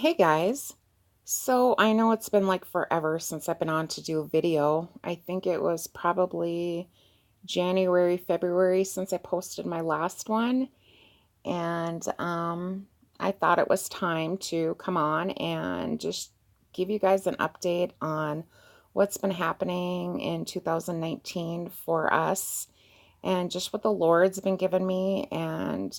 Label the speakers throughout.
Speaker 1: Hey guys. So I know it's been like forever since I've been on to do a video. I think it was probably January, February since I posted my last one. And I thought it was time to come on and just give you guys an update on what's been happening in 2019 for us and just what the Lord's been giving me and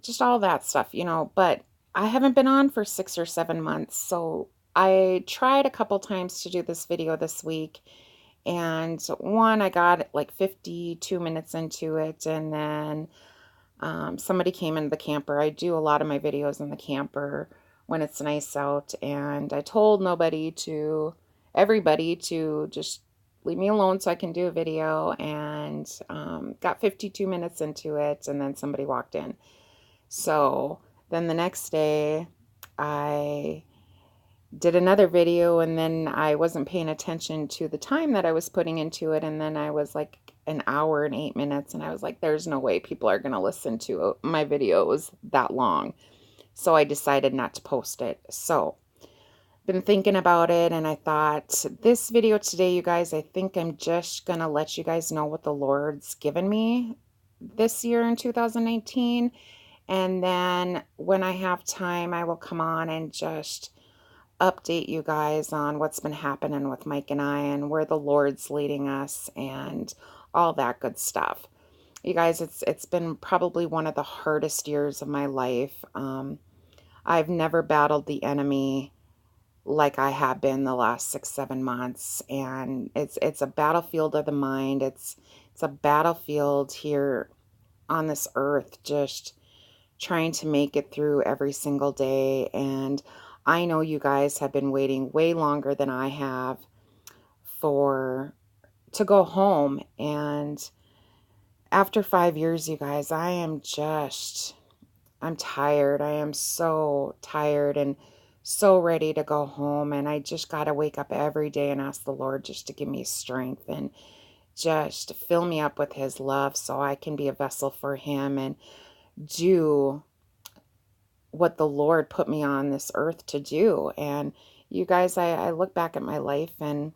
Speaker 1: just all that stuff. But I haven't been on for 6 or 7 months, so I tried a couple times to do this video this week. And one, I got like 52 minutes into it, and then somebody came in the camper. I do a lot of my videos in the camper when it's nice out, and I told everybody to just leave me alone so I can do a video, and got 52 minutes into it, and then somebody walked in. So then the next day, I did another video, and then I wasn't paying attention to the time that I was putting into it. And then I was like an hour and 8 minutes, and I was like, there's no way people are going to listen to my videos that long. So I decided not to post it. So been thinking about it, and I thought this video today, you guys, I think I'm just going to let you guys know what the Lord's given me this year in 2019. And then when I have time, I will come on and just update you guys on what's been happening with Mike and I and where the Lord's leading us and all that good stuff. You guys, it's been probably one of the hardest years of my life. I've never battled the enemy like I have been the last 6, 7 months, and it's a battlefield of the mind. It's a battlefield here on this earth, just trying to make it through every single day. And I know you guys have been waiting way longer than I have for to go home. And after 5 years, you guys, I'm tired. I am so tired and so ready to go home. And I just got to wake up every day and ask the Lord just to give me strength and just fill me up with his love so I can be a vessel for him and do what the Lord put me on this earth to do. And you guys, I look back at my life, and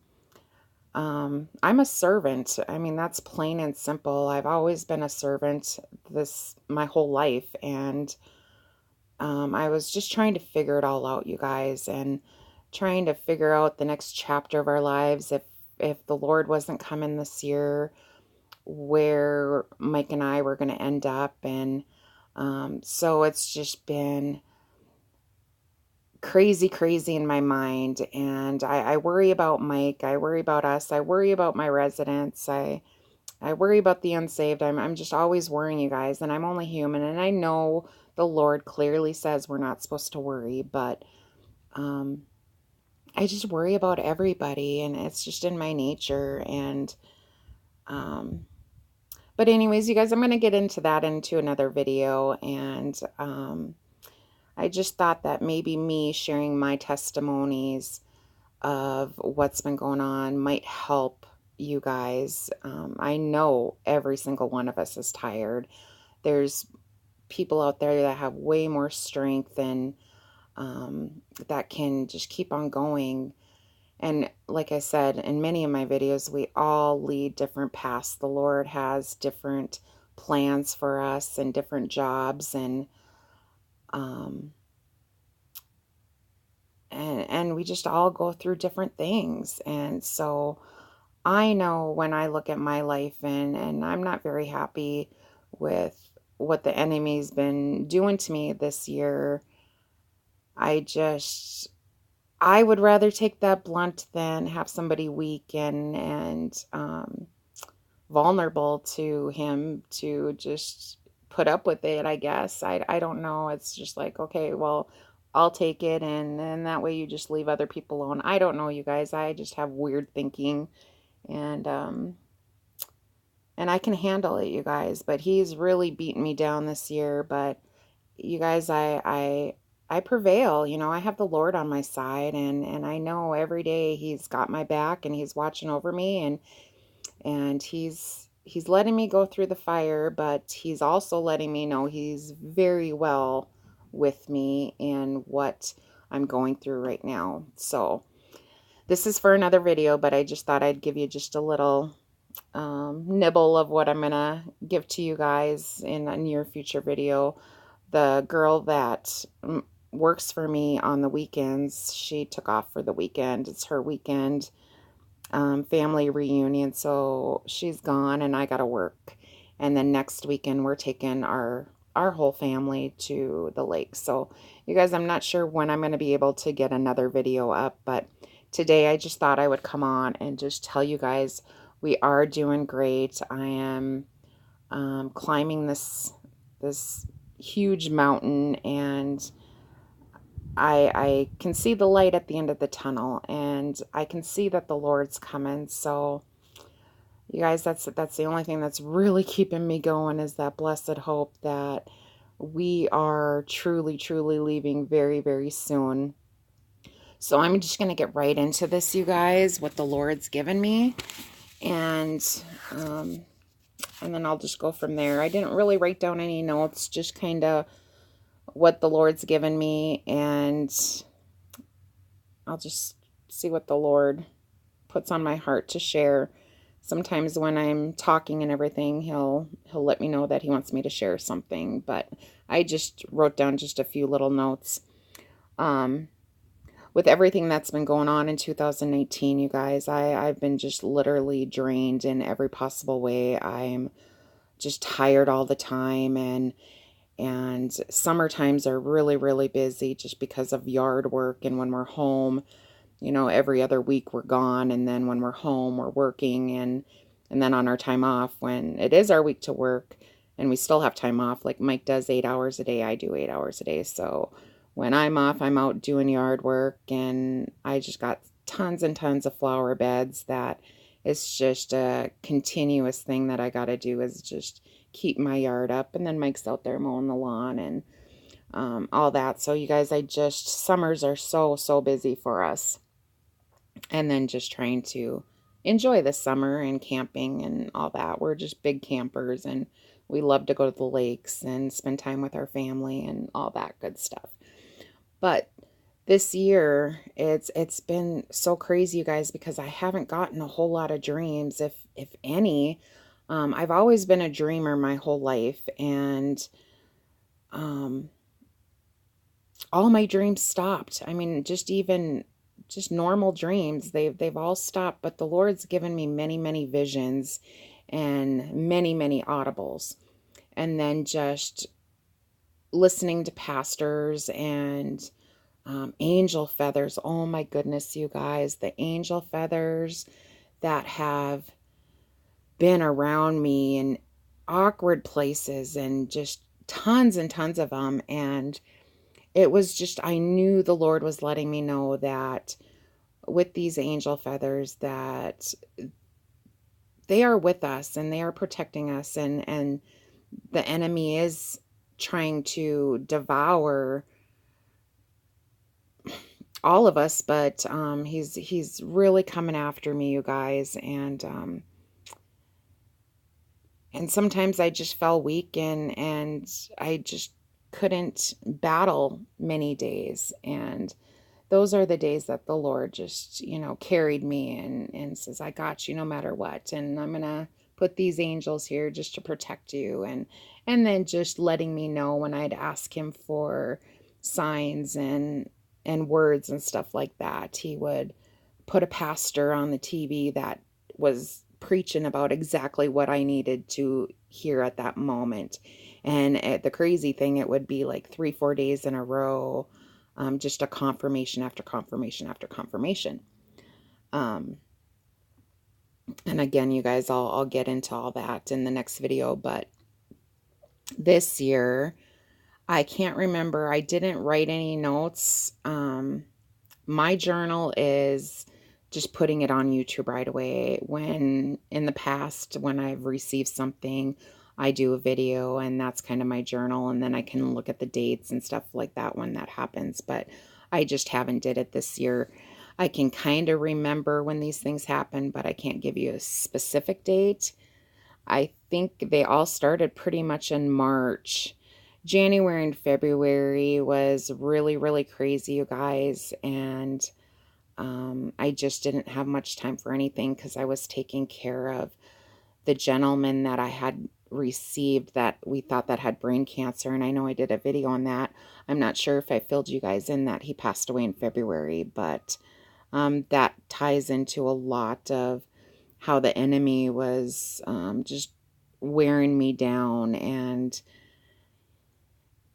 Speaker 1: I'm a servant. I mean, that's plain and simple. I've always been a servant my whole life. And I was just trying to figure it all out, you guys, and trying to figure out the next chapter of our lives. If the Lord wasn't coming this year, where Mike and I were going to end up. And so it's just been crazy in my mind. And I worry about Mike. I worry about us. I worry about my residents. I worry about the unsaved. I'm just always worrying, you guys. And I'm only human. And I know the Lord clearly says we're not supposed to worry. But um, I just worry about everybody. And it's just in my nature. And um, but anyways, you guys, I'm going to get into that into another video. And I just thought that maybe me sharing my testimonies of what's been going on might help you guys. I know every single one of us is tired. There's people out there that have way more strength and that can just keep on going. And like I said, in many of my videos, we all lead different paths. The Lord has different plans for us and different jobs, um, and we just all go through different things. And so I know when I look at my life, and I'm not very happy with what the enemy's been doing to me this year. I just I would rather take that blunt than have somebody weak and vulnerable to him to just put up with it, I guess. I don't know. It's just like, okay, well, I'll take it, and that way you just leave other people alone. I don't know, you guys. I just have weird thinking, and and I can handle it, you guys. But he's really beaten me down this year. But you guys, I prevail. I have the Lord on my side, and I know every day he's got my back and he's watching over me, and he's letting me go through the fire, but he's also letting me know he's very well with me in what I'm going through right now. So this is for another video, but I just thought I'd give you just a little nibble of what I'm gonna give to you guys in a near future video. The girl that works for me on the weekends, she took off for the weekend. It's her weekend family reunion, so she's gone and I gotta work. And then next weekend we're taking our whole family to the lake. So you guys, I'm not sure when I'm going to be able to get another video up, but today I just thought I would come on and just tell you guys we are doing great. I am climbing this huge mountain, and I can see the light at the end of the tunnel, and I can see that the Lord's coming. So you guys, that's the only thing that's really keeping me going, is that blessed hope that we are truly, truly leaving very, very soon. So I'm just going to get right into this, you guys, what the Lord's given me. And then I'll just go from there. I didn't really write down any notes, just kind of what the Lord's given me, and I'll just see what the Lord puts on my heart to share. Sometimes when I'm talking and everything, he'll let me know that he wants me to share something, but I just wrote down just a few little notes. With everything that's been going on in 2019, you guys, I've been just literally drained in every possible way. I'm just tired all the time, and summer times are really, really busy just because of yard work. And when we're home, you know, every other week we're gone, and then when we're home we're working, and then on our time off, when it is our week to work and we still have time off, like Mike does 8 hours a day, I do 8 hours a day. So when I'm off, I'm out doing yard work, and I just got tons and tons of flower beds that it's just a continuous thing that I got to do, is just keep my yard up. And then Mike's out there mowing the lawn and all that. So you guys, summers are so busy for us. And then just trying to enjoy the summer and camping and all that. We're just big campers, and we love to go to the lakes and spend time with our family and all that good stuff. But this year, it's been so crazy, you guys, because I haven't gotten a whole lot of dreams, if any. I've always been a dreamer my whole life, and all my dreams stopped. I mean, just normal dreams, they've all stopped, but the Lord's given me many visions and many audibles. And then just listening to pastors and angel feathers. Oh my goodness, you guys, the angel feathers that have been around me in awkward places, and just tons and tons of them. And it was just, I knew the Lord was letting me know that with these angel feathers, that they are with us and they are protecting us, and the enemy is trying to devour all of us, but he's really coming after me, you guys. And sometimes I just fell weak, and I just couldn't battle many days. And those are the days that the Lord just, carried me and says, I got you no matter what. And I'm going to put these angels here just to protect you. And then just letting me know when I'd ask him for signs and words and stuff like that. He would put a pastor on the TV that was preaching about exactly what I needed to hear at that moment. And the crazy thing, it would be like 3-4 days in a row, just a confirmation after confirmation after confirmation. And again, you guys, I'll get into all that in the next video. But this year, I can't remember. I didn't write any notes. My journal is just putting it on YouTube right away. When in the past, when I've received something, I do a video, and that's kind of my journal. And then I can look at the dates and stuff like that when that happens. But I just haven't did it this year. I can kind of remember when these things happen, but I can't give you a specific date. I think they all started pretty much in March. January and February was really, really crazy, you guys. And I just didn't have much time for anything because I was taking care of the gentleman that I had received that we thought that had brain cancer. And I know I did a video on that. I'm not sure if I filled you guys in that he passed away in February, but that ties into a lot of how the enemy was just wearing me down. And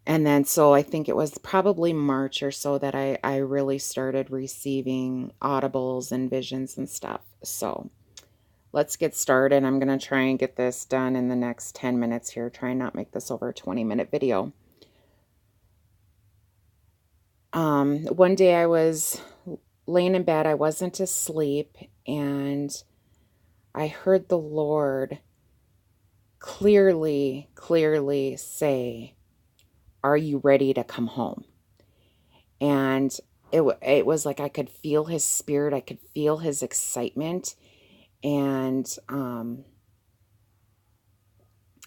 Speaker 1: then so I think it was probably March or so that I really started receiving audibles and visions and stuff. So let's get started. I'm going to try and get this done in the next 10 minutes here. Try and not make this over a 20-minute video. One day I was laying in bed. I wasn't asleep, and I heard the Lord clearly say, "Are you ready to come home?" And it was like I could feel his spirit. I could feel his excitement. And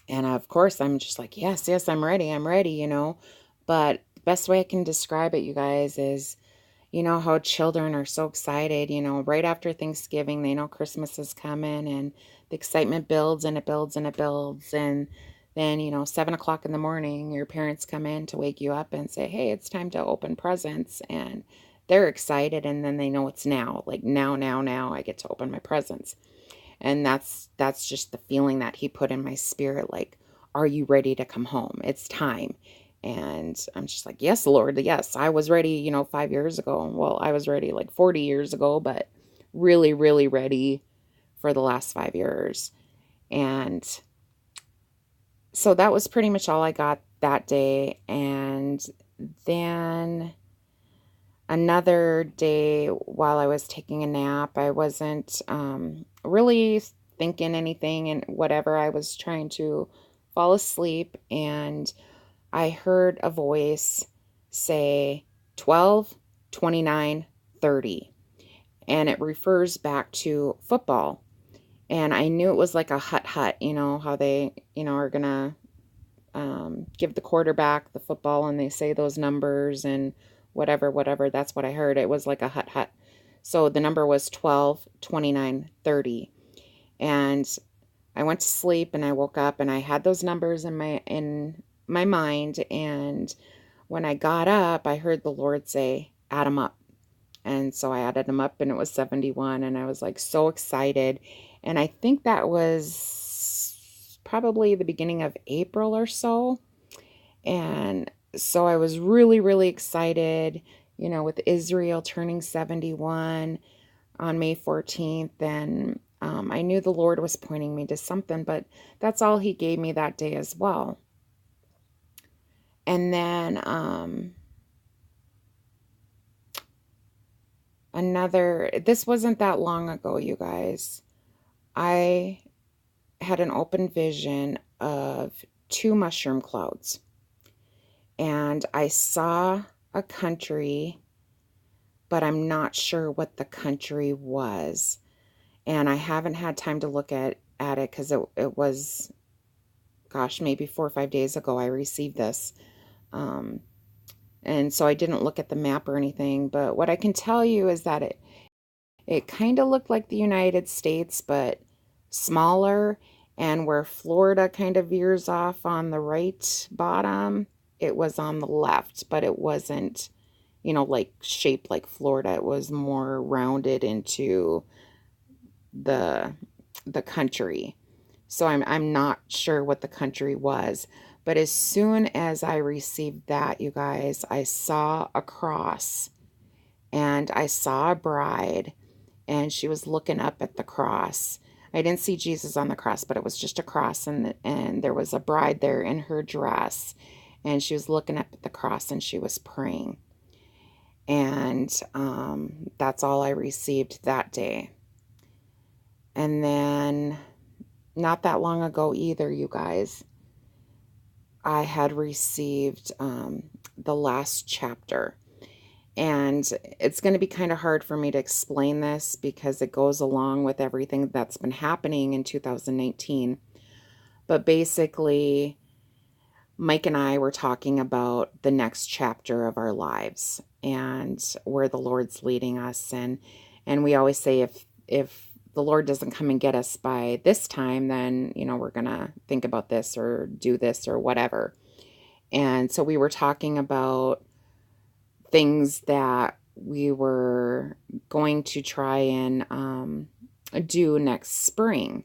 Speaker 1: of course, I'm just like, yes, I'm ready, you know. But the best way I can describe it, you guys, is, you know, how children are so excited, you know, right after Thanksgiving, they know Christmas is coming, and the excitement builds and it builds and it builds. And then, you know, 7 o'clock in the morning, your parents come in to wake you up and say, hey, it's time to open presents. And they're excited. And then they know it's now, like now, I get to open my presents. And that's just the feeling that he put in my spirit. Like, are you ready to come home? It's time. And I'm just like, yes, Lord, yes, I was ready, you know, 5 years ago. Well, I was ready like 40 years ago, but really, really ready for the last 5 years. And so that was pretty much all I got that day. And then another day while I was taking a nap, I wasn't really thinking anything and whatever. I was trying to fall asleep, and I heard a voice say 12, 29, 30. And it refers back to football. And I knew it was like a hut, you know, how they, you know, are going to give the quarterback the football and they say those numbers and whatever. That's what I heard. It was like a hut. So the number was 12, 29, 30. And I went to sleep and I woke up and I had those numbers in my mind. And when I got up, I heard the Lord say, add them up. And so I added them up and it was 71. And I was like so excited. And I think that was probably the beginning of April or so. And so I was really, really excited, you know, with Israel turning 71 on May 14th. And I knew the Lord was pointing me to something, but that's all he gave me that day as well. And then this wasn't that long ago, you guys. I had an open vision of 2 mushroom clouds. And I saw a country, but I'm not sure what the country was. And I haven't had time to look at it because it was, gosh, maybe 4 or 5 days ago I received this. And so I didn't look at the map or anything. But what I can tell you is that it kind of looked like the United States, but smaller. And where Florida kind of veers off on the right bottom, it was on the left, but it wasn't, you know, like shaped like Florida. It was more rounded into the country. So I'm not sure what the country was. But as soon as I received that, you guys, I saw a cross and I saw a bride, and she was looking up at the cross. I didn't see Jesus on the cross, but it was just a cross, and there was a bride there in her dress, and she was looking up at the cross and she was praying. And that's all I received that day. And then not that long ago either, you guys, I had received the last chapter. And it's going to be kind of hard for me to explain this because it goes along with everything that's been happening in 2019. But basically, Mike and I were talking about the next chapter of our lives and where the Lord's leading us. And we always say if the Lord doesn't come and get us by this time, then, we're going to think about this or do this or whatever. And so we were talking about things that we were going to try and do next spring.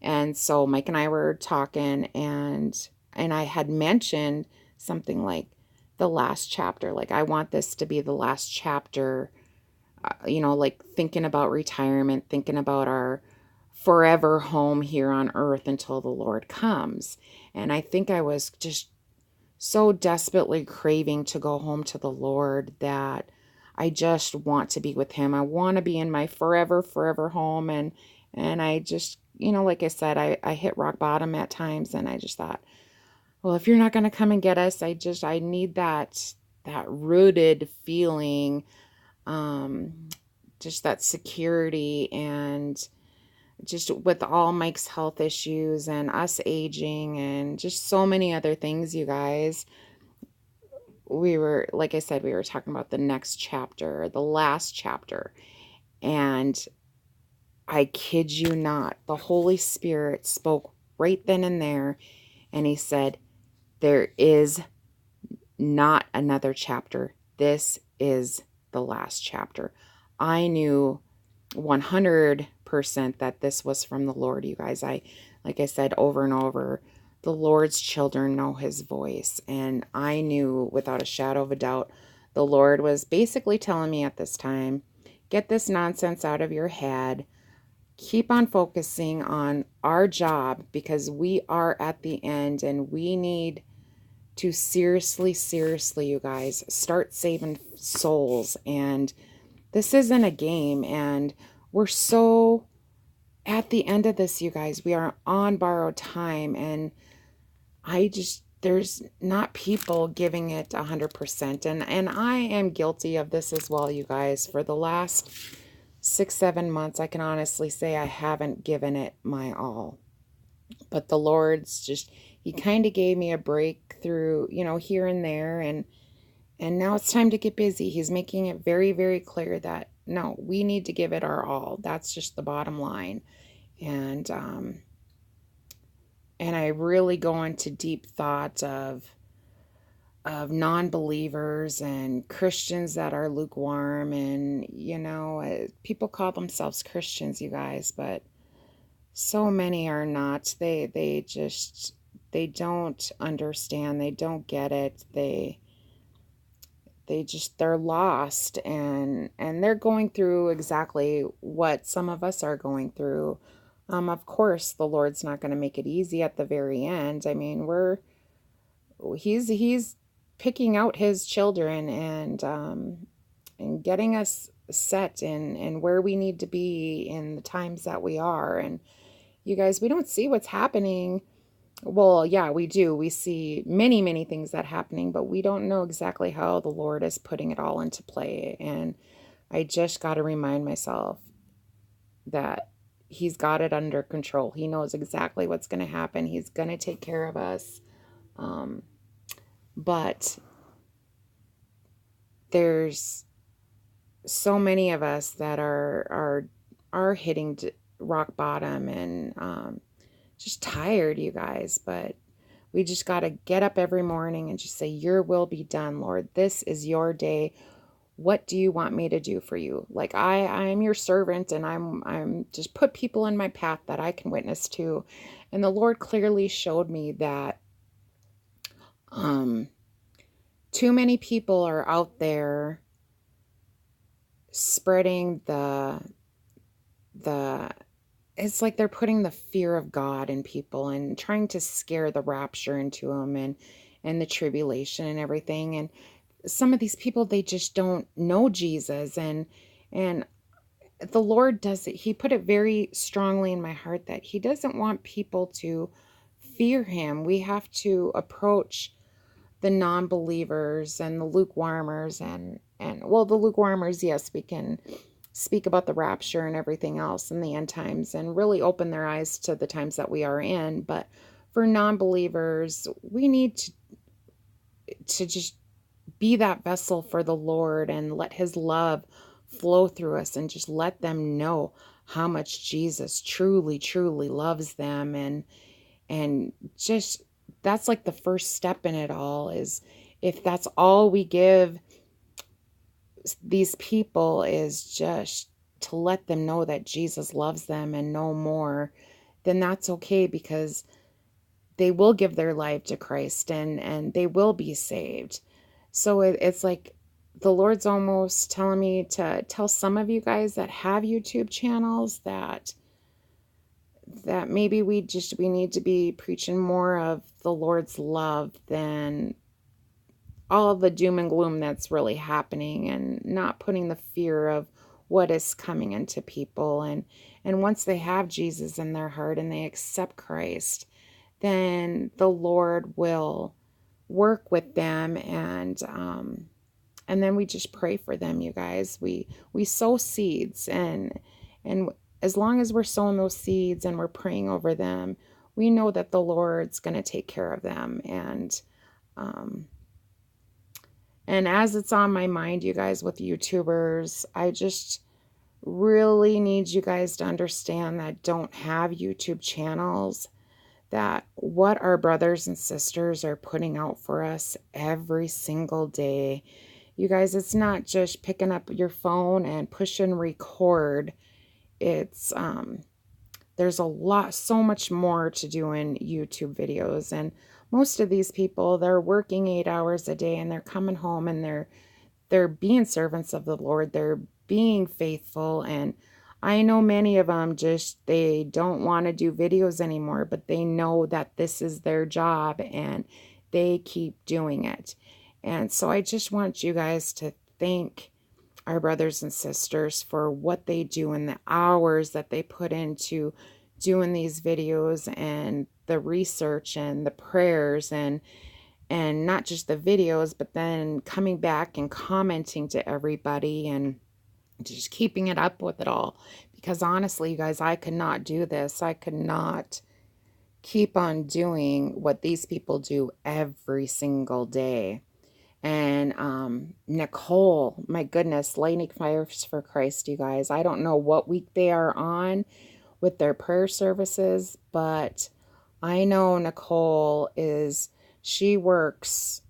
Speaker 1: And so Mike and I were talking, and I had mentioned something like the last chapter. Like, I want this to be the last chapter, like thinking about retirement, thinking about our forever home here on earth until the Lord comes. And I think I was just so desperately craving to go home to the Lord that I just want to be with him. I want to be in my forever home. And I just, like I said, I hit rock bottom at times, and I just thought, well, if you're not going to come and get us, I need that rooted feeling, just that security. And just with all Mike's health issues and us aging and just so many other things, you guys, like I said, we were talking about the next chapter, the last chapter. And I kid you not, the Holy Spirit spoke right then and there, and he said, there is not another chapter. This is the last chapter. I knew 100% that this was from the Lord, you guys. Like I said over and over, the Lord's children know his voice. And I knew without a shadow of a doubt, the Lord was basically telling me at this time, get this nonsense out of your head. Keep on focusing on our job, because we are at the end, and we need to seriously, you guys, start saving souls. And this isn't a game, and we're so at the end of this, you guys. We are on borrowed time, and there's not people giving it 100%. And I am guilty of this as well, you guys. For the last 6-7 months, I can honestly say I haven't given it my all. But the Lord's he kind of gave me a breakthrough, here and there. And now it's time to get busy. He's making it very, very clear that, no, we need to give it our all. That's just the bottom line. And I really go into deep thought of non-believers and Christians that are lukewarm. And, people call themselves Christians, you guys, but so many are not. They don't understand. They don't get it. They're lost, and they're going through exactly what some of us are going through. Of course, the Lord's not going to make it easy at the very end. I mean, he's picking out his children and getting us set in where we need to be in the times that we are. And you guys, we don't see what's happening. Well, yeah, we do. We see many, many things that are happening, but we don't know exactly how the Lord is putting it all into play. And I just got to remind myself that he's got it under control. He knows exactly what's going to happen. He's going to take care of us. But there's so many of us that are hitting rock bottom and just tired, you guys. But we just got to get up every morning and just say, your will be done, Lord. This is your day. What do you want me to do for you? Like, I'm your servant, and I'm just put people in my path that I can witness to. And the Lord clearly showed me that too many people are out there spreading it's like they're putting the fear of God in people and trying to scare the rapture into them and the tribulation and everything. And some of these people, they just don't know Jesus. And the Lord does it. He put it very strongly in my heart that he doesn't want people to fear him. We have to approach the non-believers and the lukewarmers and well, the lukewarmers, yes, we can speak about the rapture and everything else in the end times and really open their eyes to the times that we are in. But for non-believers, we need to just be that vessel for the Lord and let his love flow through us and just let them know how much Jesus truly, truly loves them. And just, that's like the first step in it all, is if that's all we give these people, is just to let them know that Jesus loves them and no more, then that's okay, because they will give their life to Christ and they will be saved. So it's like the Lord's almost telling me to tell some of you guys that have YouTube channels that maybe we need to be preaching more of the Lord's love than all the doom and gloom that's really happening, and not putting the fear of what is coming into people. And once they have Jesus in their heart and they accept Christ, then the Lord will work with them, and then we just pray for them, you guys. We sow seeds, and as long as we're sowing those seeds and we're praying over them, we know that the Lord's going to take care of them. And as it's on my mind, you guys, with YouTubers, I just really need you guys to understand that don't have YouTube channels, that what our brothers and sisters are putting out for us every single day. You guys, it's not just picking up your phone and pushing record. It's there's a lot, so much more to do in YouTube videos. And most of these people, they're working 8 hours a day and they're coming home and they're being servants of the Lord. They're being faithful. And I know many of them they don't want to do videos anymore, but they know that this is their job and they keep doing it. And so I just want you guys to thank our brothers and sisters for what they do and the hours that they put into doing these videos, and the research and the prayers, and not just the videos, but then coming back and commenting to everybody and just keeping it up with it all. Because honestly, you guys, I could not do this. I could not keep on doing what these people do every single day. And Nicole, my goodness, Lighting Fires for Christ, you guys. I don't know what week they are on with their prayer services, but I know Nicole she works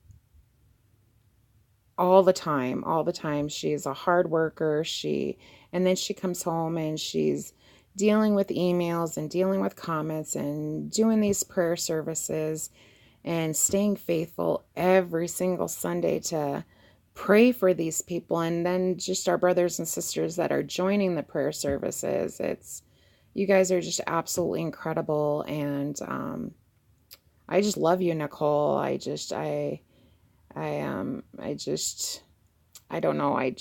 Speaker 1: all the time, all the time. She's a hard worker. And then she comes home and she's dealing with emails and dealing with comments and doing these prayer services and staying faithful every single Sunday to pray for these people. And then just our brothers and sisters that are joining the prayer services. You guys are just absolutely incredible. And I just love you, Nicole. I don't know.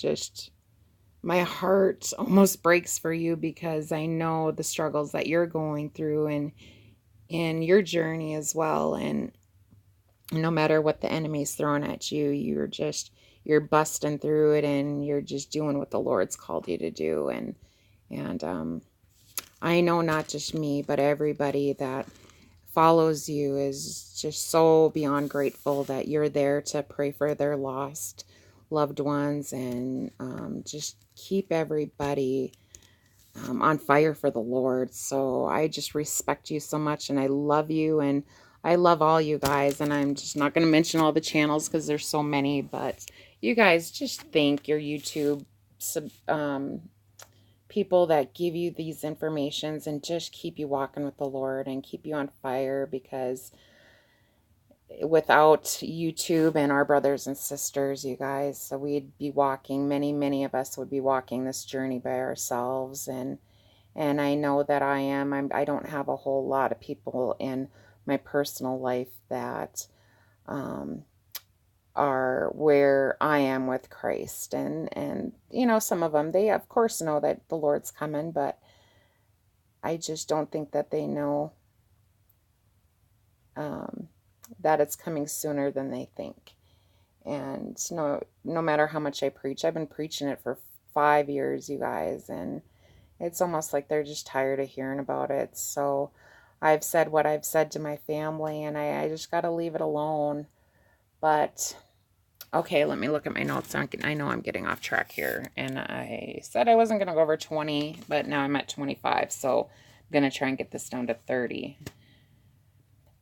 Speaker 1: My heart almost breaks for you, because I know the struggles that you're going through and in your journey as well. And no matter what the enemy's throwing at you, you're busting through it, and you're just doing what the Lord's called you to do. And I know not just me, but everybody that follows you is just so beyond grateful that you're there to pray for their lost loved ones, and just keep everybody on fire for the Lord. So I just respect you so much, and I love you, and I love all you guys. And I'm just not going to mention all the channels because there's so many, but you guys just thank your YouTube people that give you these informations and just keep you walking with the Lord and keep you on fire, because without YouTube and our brothers and sisters, you guys, so we'd be walking, many of us would be walking this journey by ourselves. And I know that I don't have a whole lot of people in my personal life that are where I am with Christ. And some of them, they of course know that the Lord's coming, but I just don't think that they know that it's coming sooner than they think. And no matter how much I preach, I've been preaching it for 5 years, you guys, and it's almost like they're just tired of hearing about it. So I've said what I've said to my family, and I just got to leave it alone. But, okay, let me look at my notes. I know I'm getting off track here. And I said I wasn't going to go over 20, but now I'm at 25. So I'm going to try and get this down to 30.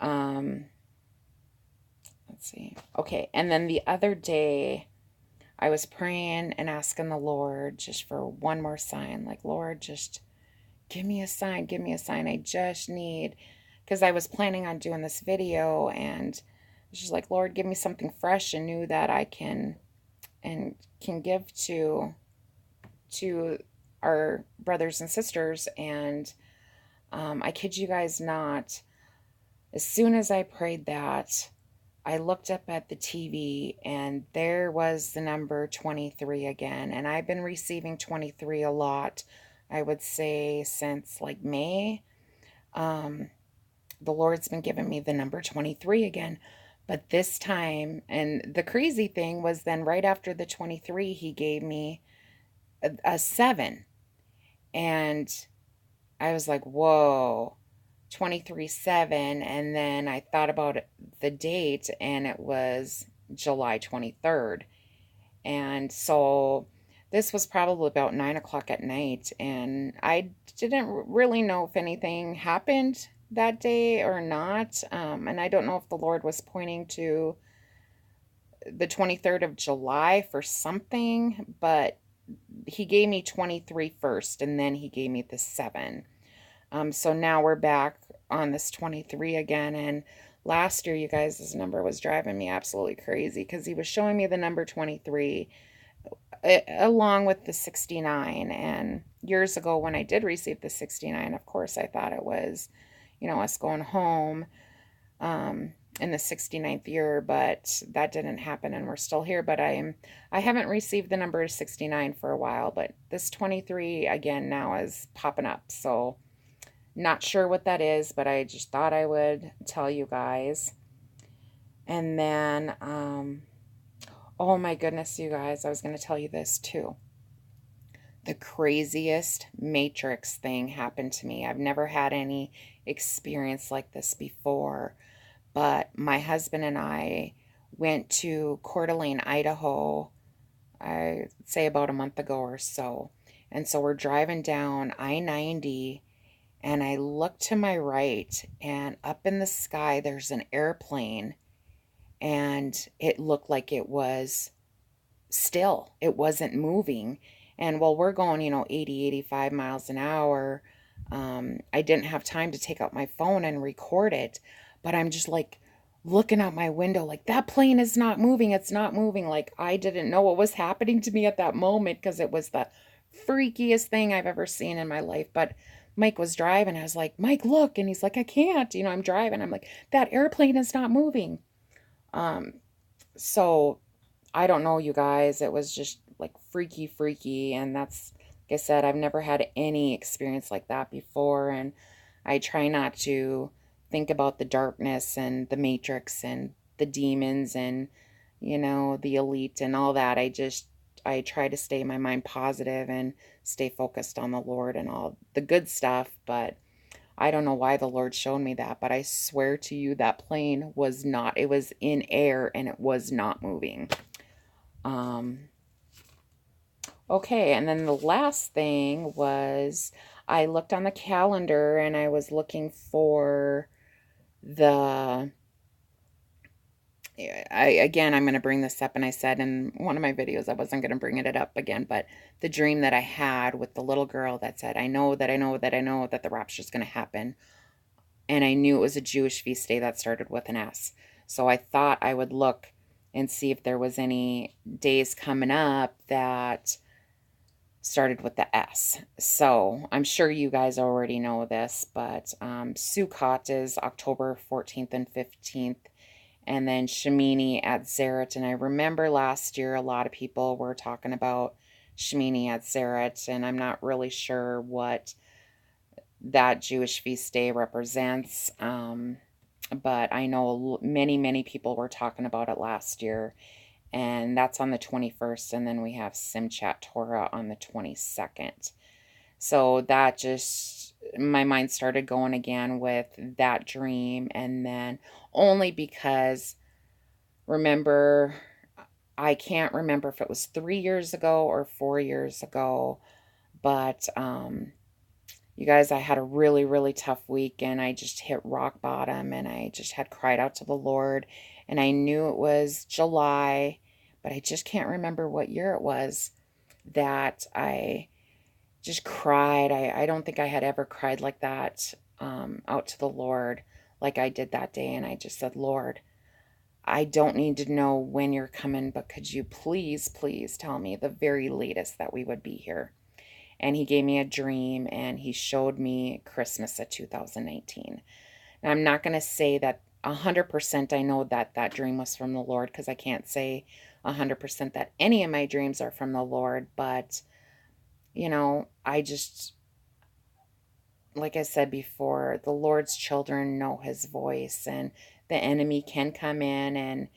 Speaker 1: Let's see. Okay, and then the other day, I was praying and asking the Lord just for one more sign. Like, Lord, just give me a sign. Give me a sign. I just need, because I was planning on doing this video, and it's just like, Lord, give me something fresh and new that I can give to our brothers and sisters. And I kid you guys not, as soon as I prayed that, I looked up at the TV and there was the number 23 again. And I've been receiving 23 a lot, I would say, since like May. The Lord's been giving me the number 23 again. But this time, and the crazy thing was then right after the 23, he gave me a 7. And I was like, whoa. 23/7, and then I thought about the date, and it was July 23rd. And so this was probably about 9 o'clock at night, and I didn't really know if anything happened that day or not. And I don't know if the Lord was pointing to the 23rd of July for something, but he gave me 23 first, and then he gave me the 7. So now we're back on this 23 again. And last year, you guys, this number was driving me absolutely crazy because he was showing me the number 23 along with the 69. And years ago when I did receive the 69, of course, I thought it was, us going home in the 69th year, but that didn't happen and we're still here. But I haven't received the number 69 for a while, but this 23 again now is popping up. So not sure what that is, but I just thought I would tell you guys. And then, oh my goodness, you guys, I was going to tell you this too. The craziest Matrix thing happened to me. I've never had any experience like this before, but my husband and I went to Coeur d'Alene, Idaho, I'd say about a month ago or so. And so we're driving down I-90, and I look to my right, and up in the sky, there's an airplane, and it looked like it was still. It wasn't moving. And while we're going, 80, 85 miles an hour, I didn't have time to take out my phone and record it, but I'm just like looking out my window, like, that plane is not moving. It's not moving. Like, I didn't know what was happening to me at that moment because it was the freakiest thing I've ever seen in my life. But Mike was driving. I was like, Mike, look. And he's like, I can't. I'm driving. I'm like, that airplane is not moving. So I don't know, you guys. It was just like freaky. And that's, like I said, I've never had any experience like that before. And I try not to think about the darkness and the Matrix and the demons and, the elite and all that. I try to stay my mind positive and stay focused on the Lord and all the good stuff. But I don't know why the Lord showed me that, but I swear to you that plane was not, it was in air and it was not moving. Okay, and then the last thing was I looked on the calendar and I was looking for I'm going to bring this up, and I said in one of my videos I wasn't going to bring it up again, but the dream that I had with the little girl that said, I know that the rapture is going to happen. And I knew it was a Jewish feast day that started with an S. So I thought I would look and see if there was any days coming up that started with the S. So I'm sure you guys already know this, but Sukkot is October 14th and 15th. And then Shemini Atzeret. And I remember last year a lot of people were talking about Shemini Atzeret, and I'm not really sure what that Jewish feast day represents. But I know many people were talking about it last year. And that's on the 21st. And then we have Simchat Torah on the 22nd. So that just, my mind started going again with that dream. And then only because, remember, I can't remember if it was 3 years ago or 4 years ago, but you guys, I had a really, really tough week and I just hit rock bottom and I just had cried out to the Lord. And I knew it was July, but I just can't remember what year it was that I just cried. I don't think I had ever cried like that out to the Lord like I did that day. And I just said, Lord, I don't need to know when you're coming, but could you please, please tell me the very latest that we would be here? And he gave me a dream and he showed me Christmas of 2019. Now, I'm not going to say that 100% I know that that dream was from the Lord, because I can't say 100% that any of my dreams are from the Lord, but I just, like I said before, the Lord's children know his voice, and the enemy can come in and,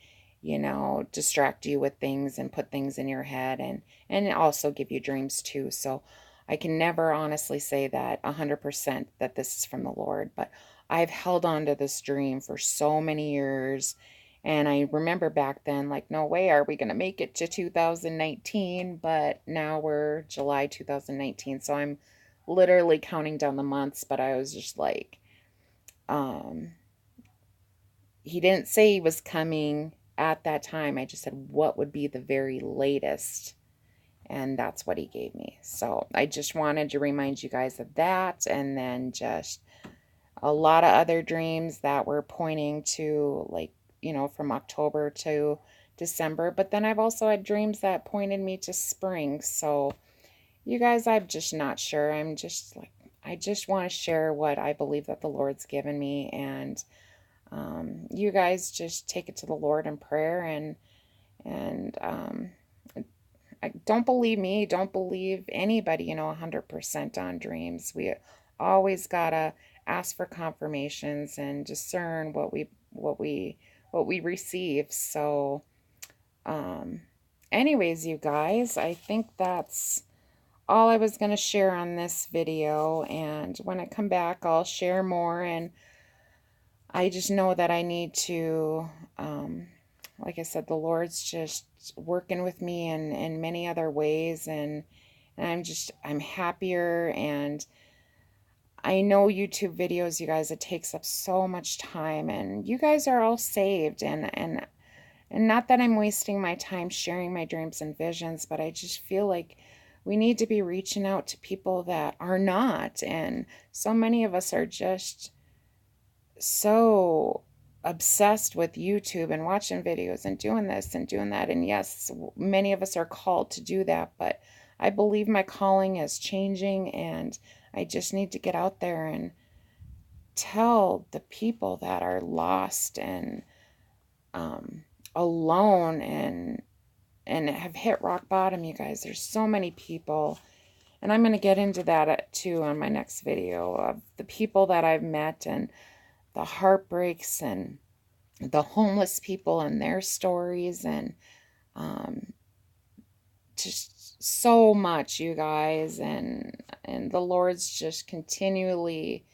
Speaker 1: distract you with things and put things in your head, and also give you dreams too. So I can never honestly say that 100% that this is from the Lord, but I've held on to this dream for so many years. And I remember back then, like, no way are we going to make it to 2019, but now we're July 2019. So I'm literally counting down the months, but I was just like, he didn't say he was coming at that time. I just said, what would be the very latest? And that's what he gave me. So I just wanted to remind you guys of that. And then just a lot of other dreams that were pointing to, like, from October to December. But then I've also had dreams that pointed me to spring. So you guys, I'm just not sure. I'm just like, I just want to share what I believe that the Lord's given me. And you guys just take it to the Lord in prayer. And don't believe me. Don't believe anybody, 100% on dreams. We always gotta ask for confirmations and discern what we receive. So, anyways, you guys, I think that's all I was going to share on this video. And when I come back, I'll share more. And I just know that I need to, like I said, the Lord's just working with me in many other ways. And I'm happier. And I know YouTube videos, you guys, it takes up so much time. And you guys are all saved. And not that I'm wasting my time sharing my dreams and visions, but I just feel like we need to be reaching out to people that are not. And so many of us are just so obsessed with YouTube and watching videos and doing this and doing that. And yes, many of us are called to do that, but I believe my calling is changing, and I just need to get out there and tell the people that are lost and alone and have hit rock bottom. You guys, there's so many people, and I'm going to get into that too on my next video, of the people that I've met and the heartbreaks and the homeless people and their stories, and just so much, you guys. And the Lord's just continually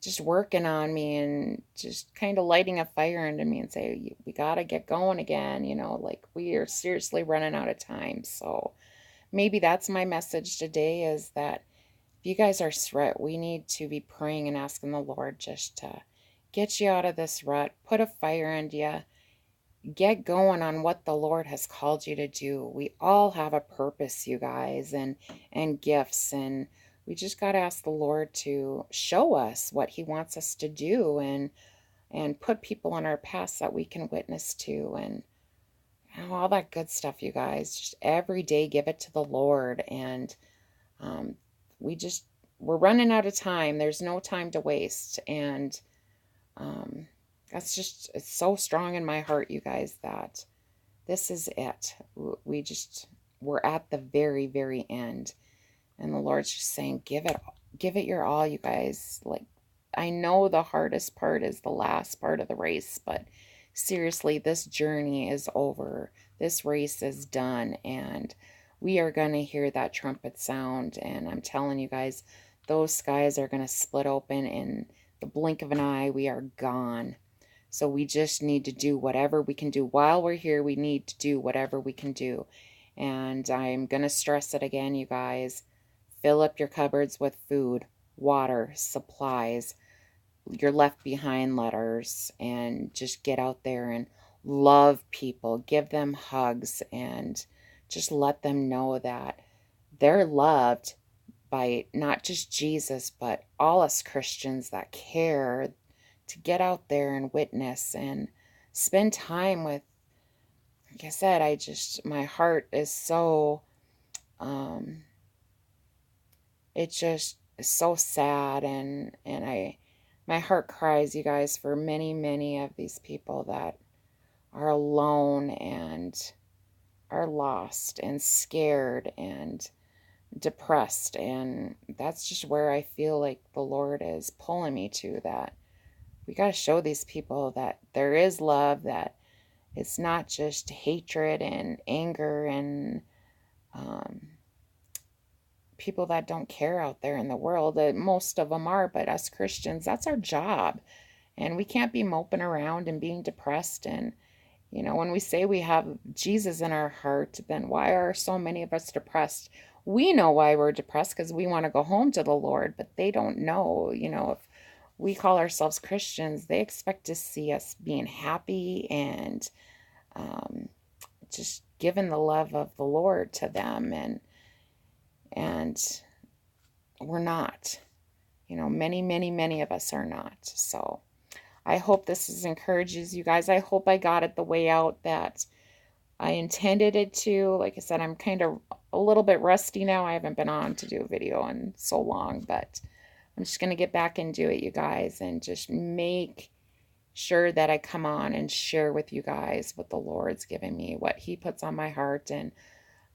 Speaker 1: just working on me and just kind of lighting a fire into me and say, we got to get going again, like we are seriously running out of time. So maybe that's my message today, is that if you guys are sweat, we need to be praying and asking the Lord just to get you out of this rut, put a fire into you, get going on what the Lord has called you to do. We all have a purpose, you guys, and gifts, and we just got to ask the Lord to show us what he wants us to do, and put people on our paths that we can witness to, and all that good stuff, you guys. Just every day give it to the Lord. And we're running out of time. There's no time to waste. And that's just, it's so strong in my heart, you guys, that this is it. We're at the very, very end. And the Lord's just saying, give it your all, you guys. Like, I know the hardest part is the last part of the race, but seriously, this journey is over. This race is done, and we are going to hear that trumpet sound. And I'm telling you guys, those skies are going to split open in the blink of an eye. We are gone. So we just need to do whatever we can do. While we're here, we need to do whatever we can do. And I'm going to stress it again, you guys. Fill up your cupboards with food, water, supplies, your left behind letters, and just get out there and love people. Give them hugs and just let them know that they're loved by not just Jesus, but all us Christians that care, to get out there and witness and spend time with, like I said, my heart is so, it just is so sad, and my heart cries, you guys, for many, many of these people that are alone and are lost and scared and depressed. And that's just where I feel like the Lord is pulling me to, that we got to show these people that there is love, that it's not just hatred and anger and people that don't care out there in the world. Most of them are, but us Christians, that's our job. And we can't be moping around and being depressed. And, when we say we have Jesus in our heart, then why are so many of us depressed? We know why we're depressed, because we want to go home to the Lord, but they don't know. If we call ourselves Christians, they expect to see us being happy and just giving the love of the Lord to them. And we're not. Many, many, many of us are not. So I hope this encourages you guys. I hope I got it the way out that I intended it to. Like I said, I'm kind of a little bit rusty now. I haven't been on to do a video in so long, but I'm just going to get back into it, you guys, and just make sure that I come on and share with you guys what the Lord's given me, what He puts on my heart. And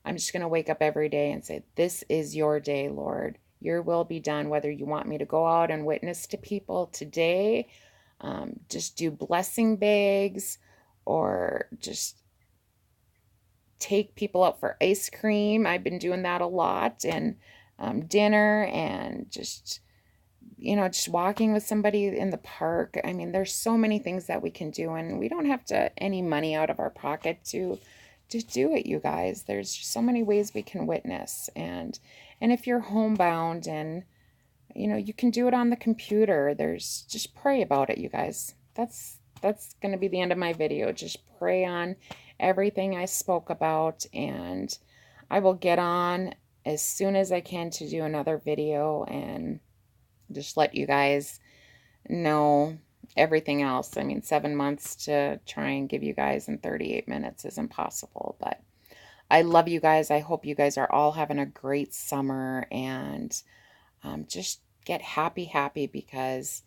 Speaker 1: I'm just going to wake up every day and say, this is your day, Lord. Your will be done. Whether you want me to go out and witness to people today, just do blessing bags, or just take people out for ice cream. I've been doing that a lot, and dinner, and just walking with somebody in the park. I mean, there's so many things that we can do, and we don't have to any money out of our pocket to do it, you guys. There's so many ways we can witness. And if you're homebound, and you can do it on the computer, just pray about it, you guys. That's going to be the end of my video. Just pray on everything I spoke about, and I will get on as soon as I can to do another video and just let you guys know everything else. I mean, 7 months to try and give you guys in 38 minutes is impossible, but I love you guys. I hope you guys are all having a great summer, and just get happy, because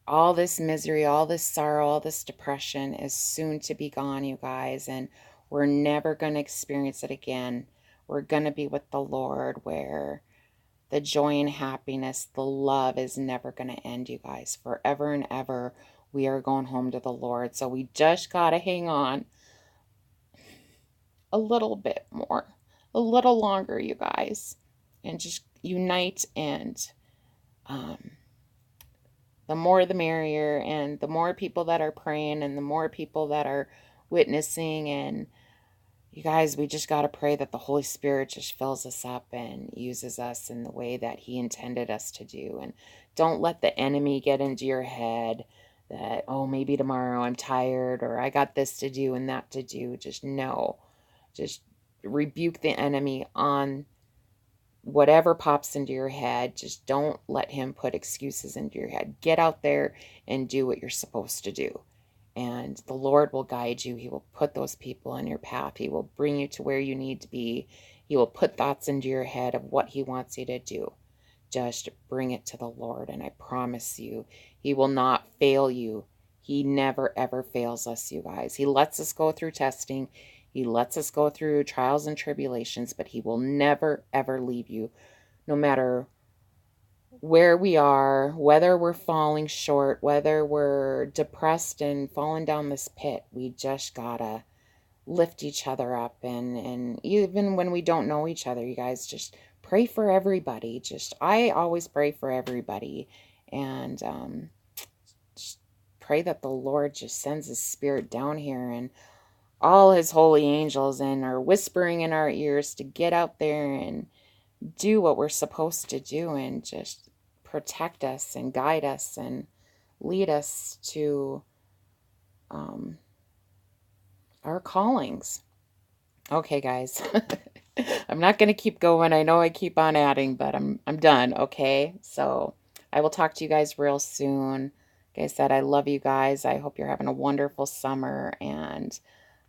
Speaker 1: all this misery, all this sorrow, all this depression is soon to be gone, you guys, and we're never going to experience it again. We're going to be with the Lord, where the joy and happiness, the love is never going to end, you guys. Forever and ever, we are going home to the Lord. So we just got to hang on a little bit more, a little longer, you guys, and just unite. And the more the merrier, and the more people that are praying, and the more people that are witnessing. And you guys, we just got to pray that the Holy Spirit just fills us up and uses us in the way that He intended us to do. And don't let the enemy get into your head that, oh, maybe tomorrow I'm tired, or I got this to do and that to do. Just no. Just rebuke the enemy on whatever pops into your head. Just don't let him put excuses into your head. Get out there and do what you're supposed to do. And the Lord will guide you. He will put those people in your path. He will bring you to where you need to be. He will put thoughts into your head of what He wants you to do. Just bring it to the Lord, and I promise you, He will not fail you. He never, ever fails us, you guys. He lets us go through testing. He lets us go through trials and tribulations, but He will never, ever leave you, no matter where we are, whether we're falling short, whether we're depressed and falling down this pit. We just gotta lift each other up. And even when we don't know each other, you guys, just pray for everybody. I always pray for everybody. And just pray that the Lord just sends His Spirit down here and all His holy angels and are whispering in our ears to get out there and do what we're supposed to do and just protect us and guide us and lead us to our callings. Okay, guys. I'm not going to keep going. I know I keep on adding, but I'm done, okay? So I will talk to you guys real soon. Like I said, I love you guys. I hope you're having a wonderful summer, and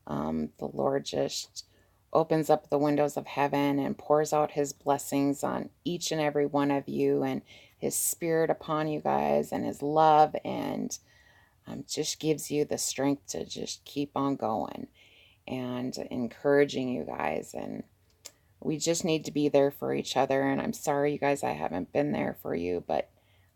Speaker 1: the Lord just opens up the windows of heaven and pours out His blessings on each and every one of you, and His Spirit upon you guys, and His love, and just gives you the strength to just keep on going and encouraging you guys. And we just need to be there for each other. And I'm sorry, you guys, I haven't been there for you, but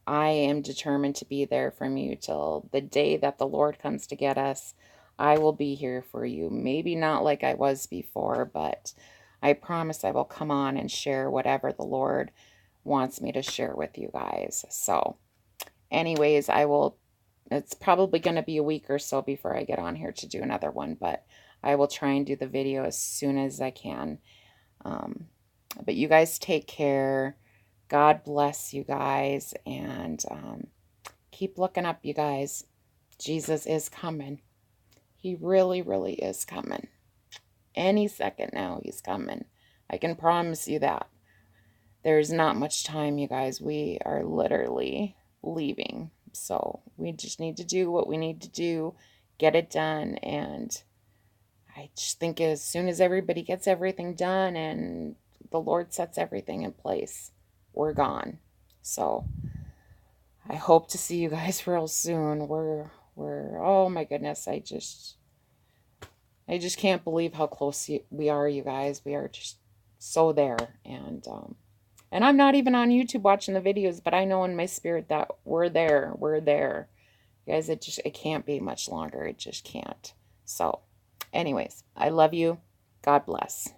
Speaker 1: I am determined to be there from you till the day that the Lord comes to get us. I will be here for you. Maybe not like I was before, but I promise I will come on and share whatever the Lord wants me to share with you guys. So anyways, it's probably going to be a week or so before I get on here to do another one, but I will try and do the video as soon as I can. But you guys take care. God bless you guys, and keep looking up, you guys. Jesus is coming. He really, really is coming. Any second now, He's coming. I can promise you that. There's not much time, you guys. We are literally leaving. So we just need to do what we need to do, get it done, and I just think as soon as everybody gets everything done and the Lord sets everything in place, we're gone. So I hope to see you guys real soon. We're oh my goodness, I just can't believe how close we are, you guys. We are just so there. And I'm not even on YouTube watching the videos, but I know in my spirit that we're there. We're there. You guys, it can't be much longer. It just can't. So anyways, I love you. God bless.